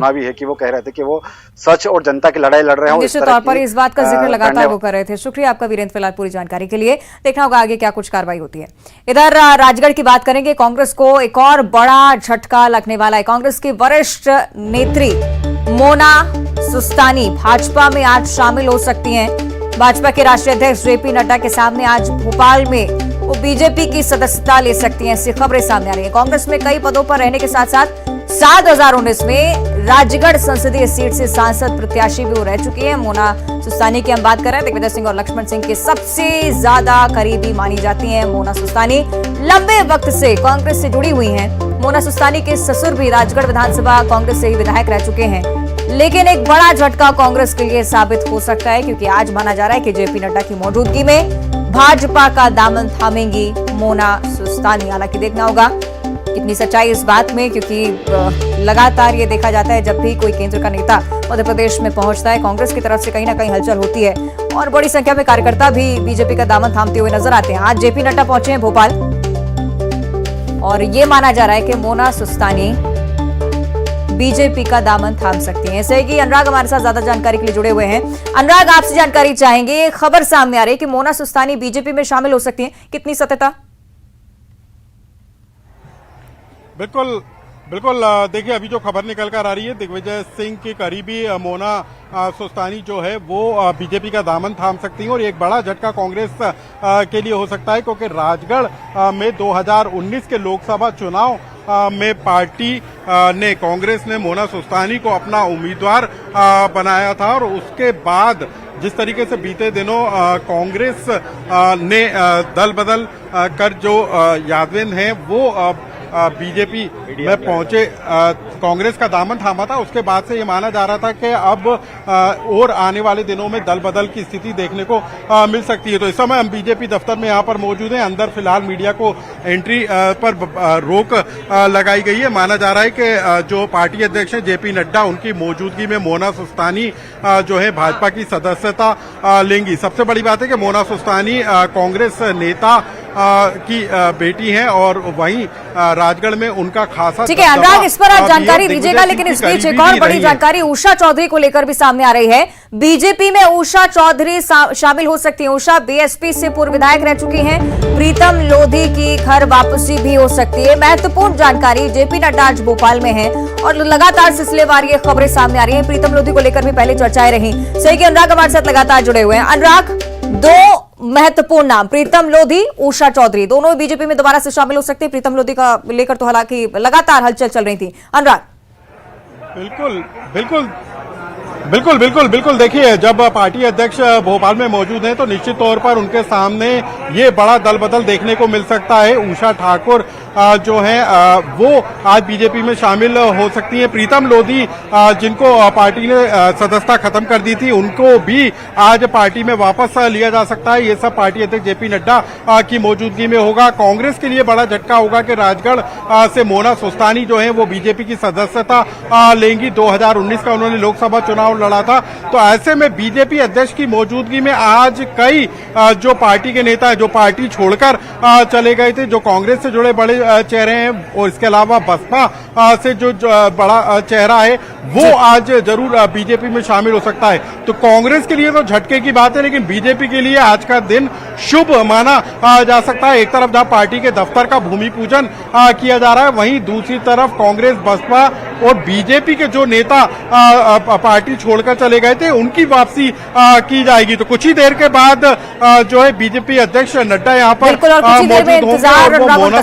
भी है कि वो कह रहे थे कि वो सच और जनता की लड़ाई लड़ रहे हैं। निश्चित तौर पर इस बात का जिक्र लगातार वो कर रहे थे। शुक्रिया आपका वीरेंद्र, फिलहाल पूरी जानकारी के लिए। देखना होगा आगे क्या कुछ कार्रवाई होती है। इधर राजगढ़ की बात करेंगे। कांग्रेस को एक और बड़ा झटका लगने वाला है। कांग्रेस की वरिष्ठ नेत्री मोना सुस्तानी भाजपा में आज शामिल हो सकती हैं। भाजपा के राष्ट्रीय अध्यक्ष जेपी नड्डा के सामने आज भोपाल में वो बीजेपी की सदस्यता ले सकती हैं, ऐसी खबरें सामने आ रही है। कांग्रेस में कई पदों पर रहने के साथ साथ 2019 में राजगढ़ संसदीय सीट से सांसद प्रत्याशी भी वो रह चुकी है। मोना सुस्तानी की हम बात कर रहे हैं। दिग्विजय सिंह और लक्ष्मण सिंह के सबसे ज्यादा करीबी मानी जाती हैं मोना सुस्तानी। लंबे वक्त से कांग्रेस से जुड़ी हुई हैं। मोना सुस्तानी के ससुर भी राजगढ़ विधानसभा कांग्रेस से ही विधायक रह चुके हैं। लेकिन एक बड़ा झटका कांग्रेस के लिए साबित हो सकता है, क्योंकि आज माना जा रहा है कि जेपी नड्डा की मौजूदगी में भाजपा का दामन थामेंगी मोना सुस्तानी। हालांकि देखना होगा कितनी सच्चाई इस बात में, क्योंकि लगातार ये देखा जाता है जब भी कोई केंद्र का नेता मध्य प्रदेश में पहुंचता है, कांग्रेस की तरफ से कहीं ना कहीं हलचल होती है और बड़ी संख्या में कार्यकर्ता भी बीजेपी का दामन थामते हुए नजर आते हैं। आज जेपी नड्डा पहुंचे हैं भोपाल और ये माना जा रहा है कि मोना सुस्तानी बीजेपी का दामन थाम सकती हैं। ऐसे कि अनुराग हमारे साथ ज्यादा जानकारी के लिए जुड़े हुए हैं। अनुराग, आपसे जानकारी चाहेंगे। खबर सामने आ रही है कि मोना सुस्तानी बीजेपी में शामिल हो सकती हैं, कितनी सत्यता? बिल्कुल बिल्कुल, देखिए अभी जो खबर निकल कर आ रही है, दिग्विजय सिंह की करीबी मोना सुस्तानी जो है वो बीजेपी का दामन थाम सकती है और एक बड़ा झटका कांग्रेस के लिए हो सकता है, क्योंकि राजगढ़ में 2019 के लोकसभा चुनाव में पार्टी ने, कांग्रेस ने मोना सुस्तानी को अपना उम्मीदवार बनाया था और उसके बाद जिस तरीके से बीते दिनों कांग्रेस ने दल बदल कर जो यादवेन हैं वो बीजेपी में पहुंचे, कांग्रेस का दामन थामा था। उसके बाद से ये माना जा रहा था कि अब और आने वाले दिनों में दल बदल की स्थिति देखने को मिल सकती है। तो इस समय हम बीजेपी दफ्तर में यहाँ पर मौजूद हैं। अंदर फिलहाल मीडिया को एंट्री पर रोक लगाई गई है। माना जा रहा है कि जो पार्टी अध्यक्ष हैं जेपी नड्डा, उनकी मौजूदगी में मोना सुस्तानी जो है भाजपा की सदस्यता लेंगी। सबसे बड़ी बात है कि मोना सुस्तानी कांग्रेस नेता की बेटी हैं और वहीं राजगढ़ में उनका खासा। ठीक है अनुराग, इस पर आप जानकारी दीजिएगा। लेकिन इस बीच एक और बड़ी जानकारी उषा चौधरी को लेकर भी सामने आ रही है। बीजेपी में उषा चौधरी शामिल हो सकती हैं। उषा बीएसपी से पूर्व विधायक रह चुकी हैं। प्रीतम लोधी की घर वापसी भी हो सकती है। महत्वपूर्ण जानकारी। जेपी नड्डा आज भोपाल में है और लगातार सिलसिलेवार ये खबरें सामने आ रही है। प्रीतम लोधी को लेकर भी पहले चर्चाएं रही। सही कि अनुराग हमारे साथ लगातार जुड़े हुए हैं। अनुराग, दो महत्वपूर्ण नाम प्रीतम लोधी, उषा चौधरी, दोनों बीजेपी में दोबारा से शामिल हो सकते हैं। प्रीतम लोधी का लेकर तो हालांकि लगातार हलचल चल रही थी। अनुराग, बिल्कुल बिल्कुल बिल्कुल बिल्कुल बिल्कुल देखिए, जब पार्टी अध्यक्ष भोपाल में मौजूद हैं तो निश्चित तौर पर उनके सामने ये बड़ा दल बदल देखने को मिल सकता है। उषा ठाकुर जो है वो आज बीजेपी में शामिल हो सकती हैं। प्रीतम लोधी जिनको पार्टी ने सदस्यता खत्म कर दी थी, उनको भी आज पार्टी में वापस लिया जा सकता है। ये सब पार्टी अध्यक्ष जेपी नड्डा की मौजूदगी में होगा। कांग्रेस के लिए बड़ा झटका होगा कि राजगढ़ से मोना सुस्तानी जो है वो बीजेपी की सदस्यता लेंगी। 2019 का उन्होंने लोकसभा चुनाव लड़ा था। तो ऐसे में बीजेपी अध्यक्ष की मौजूदगी में आज कई जो पार्टी के नेता जो पार्टी छोड़कर चले गए थे, जो कांग्रेस से जुड़े बड़े चेहरे हैं और इसके अलावा बसपा से जो बड़ा चेहरा है वो आज जरूर बीजेपी में शामिल हो सकता है। तो कांग्रेस के लिए तो झटके की बात है, लेकिन बीजेपी के लिए आज का दिन शुभ माना जा सकता है। एक तरफ जहां पार्टी के दफ्तर का भूमि पूजन किया जा रहा है, वहीं दूसरी तरफ कांग्रेस, बसपा और बीजेपी के जो नेता पार्टी छोड़कर चले गए थे उनकी वापसी की जाएगी। तो कुछ ही देर के बाद जो है बीजेपी अध्यक्ष नड्डा यहाँ पर मौजूद होंगे और वो मोना